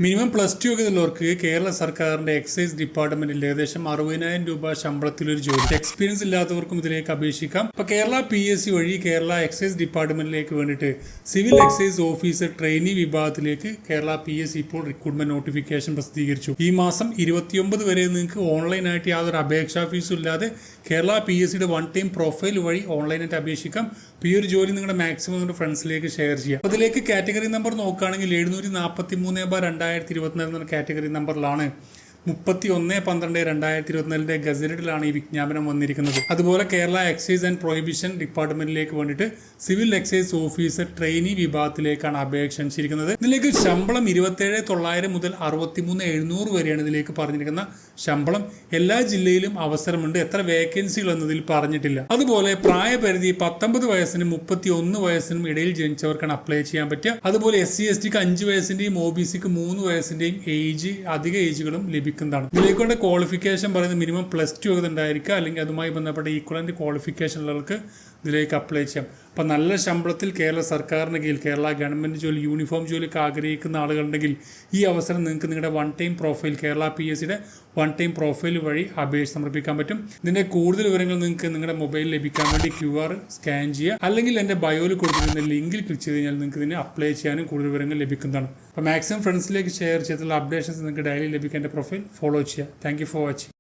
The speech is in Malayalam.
മിനിമം +2 ഒക്കെ ഉള്ളവർക്ക് കേരള സർക്കാരിന്റെ എക്സൈസ് ഡിപ്പാർട്ട്മെന്റിൽ ഏകദേശം 60,000 രൂപ ശമ്പളത്തിലൊരു ജോലി. എക്സ്പീരിയൻസ് ഇല്ലാത്തവർക്കും ഇതിലേക്ക് അപേക്ഷിക്കാം. ഇപ്പൊ കേരള PSC വഴി കേരള എക്സൈസ് ഡിപ്പാർട്ട്മെന്റിലേക്ക് വേണ്ടിയിട്ട് സിവിൽ എക്സൈസ് ഓഫീസർ ട്രെയിനി വിഭാഗത്തിലേക്ക് കേരള PSC ഇപ്പോൾ റിക്രൂട്ട്മെന്റ് നോട്ടിഫിക്കേഷൻ പ്രസിദ്ധീകരിച്ചു. ഈ മാസം 29 വരെ നിങ്ങൾക്ക് ഓൺലൈനായിട്ട് യാതൊരു അപേക്ഷാ ഫീസും ഇല്ലാതെ കേരള PSCയുടെ വൺ ടൈം പ്രൊഫൈൽ വഴി ഓൺലൈനായിട്ട് അപേക്ഷിക്കാം. ഈ ഒരു ജോലി നിങ്ങളുടെ മാക്സിമം നിങ്ങളുടെ ഫ്രണ്ട്സിലേക്ക് ഷെയർ ചെയ്യാം. അതിലേക്ക് കാറ്റഗറി നമ്പർ നോക്കുകയാണെങ്കിൽ 743/2024 എന്ന കാറ്റഗറി നമ്പറിലാണ് 31/12/2024 ഗസറ്റഡിലാണ് ഈ വിജ്ഞാപനം വന്നിരിക്കുന്നത്. അതുപോലെ കേരള എക്സൈസ് ആൻഡ് പ്രൊഹിബിഷൻ ഡിപ്പാർട്ട്മെന്റിലേക്ക് വേണ്ടിയിട്ട് സിവിൽ എക്സൈസ് ഓഫീസർ ട്രെയിനി വിഭാഗത്തിലേക്കാണ് അപേക്ഷ ക്ഷണിച്ചിരിക്കുന്നത്. ഇതിലേക്ക് ശമ്പളം 27,900 മുതൽ 63,700 വരെയാണ് ഇതിലേക്ക് പറഞ്ഞിരിക്കുന്ന ശമ്പളം. എല്ലാ ജില്ലയിലും അവസരമുണ്ട്. എത്ര വേക്കൻസികൾ എന്നതിൽ പറഞ്ഞിട്ടില്ല. അതുപോലെ പ്രായപരിധി 19 വയസ്സിനും 31 വയസ്സിനും ഇടയിൽ ജനിച്ചവർക്കാണ് അപ്ലൈ ചെയ്യാൻ പറ്റുക. അതുപോലെ SC STക്ക് 5 വയസ്സിന്റെയും OBCക്ക് 3 വയസ്സിന്റെയും അധിക ഏജുകളും ലഭിക്കുന്നതാണ്. ഇതിലേക്കുള്ള ക്വാളിഫിക്കേഷൻ പറയുന്നത് മിനിമം +2 ഒക്കെ ഉണ്ടായിരിക്കുക, അല്ലെങ്കിൽ അതുമായി ബന്ധപ്പെട്ട ഈക്വലന്റ് ക്വാളിഫിക്കേഷൻ ഉള്ളവർക്ക് ഇതിലേക്ക് അപ്ലൈ ചെയ്യാം. അപ്പം നല്ല ശമ്പളത്തിൽ കേരള സർക്കാരിന് കീഴിൽ കേരള ഗവൺമെൻറ് ജോലി, യൂണിഫോം ജോലിയൊക്കെ ആഗ്രഹിക്കുന്ന ആളുകളുണ്ടെങ്കിൽ ഈ അവസരം നിങ്ങൾക്ക് നിങ്ങളുടെ വൺ ടൈം പ്രൊഫൈൽ കേരള PSCയുടെ വൺ ടൈം പ്രൊഫൈൽ വഴി അപേക്ഷ സമർപ്പിക്കാൻ പറ്റും. ഇതിൻ്റെ കൂടുതൽ വിവരങ്ങൾ നിങ്ങൾക്ക് നിങ്ങളുടെ മൊബൈലിൽ ലഭിക്കാൻ വേണ്ടി QR സ്കാൻ ചെയ്യുക, അല്ലെങ്കിൽ എൻ്റെ ബയോയിൽ കൊടുത്തിരുന്ന ലിങ്കിൽ ക്ലിക്ക് ചെയ്ത് കഴിഞ്ഞാൽ നിങ്ങൾക്ക് ഇതിനെ അപ്ലൈ ചെയ്യാനും കൂടുതൽ വിവരങ്ങൾ ലഭിക്കുന്നതാണ്. അപ്പോൾ മാക്സിമം ഫ്രണ്ട്സിലേക്ക് ഷെയർ ചെയ്തിട്ടുള്ള അപ്ഡേഷൻസ് നിങ്ങൾക്ക് ഡെയിലി ലഭിക്കാൻ എൻ്റെ പ്രൊഫൈൽ ഫോളോ ചെയ്യുക. Thank you for watching.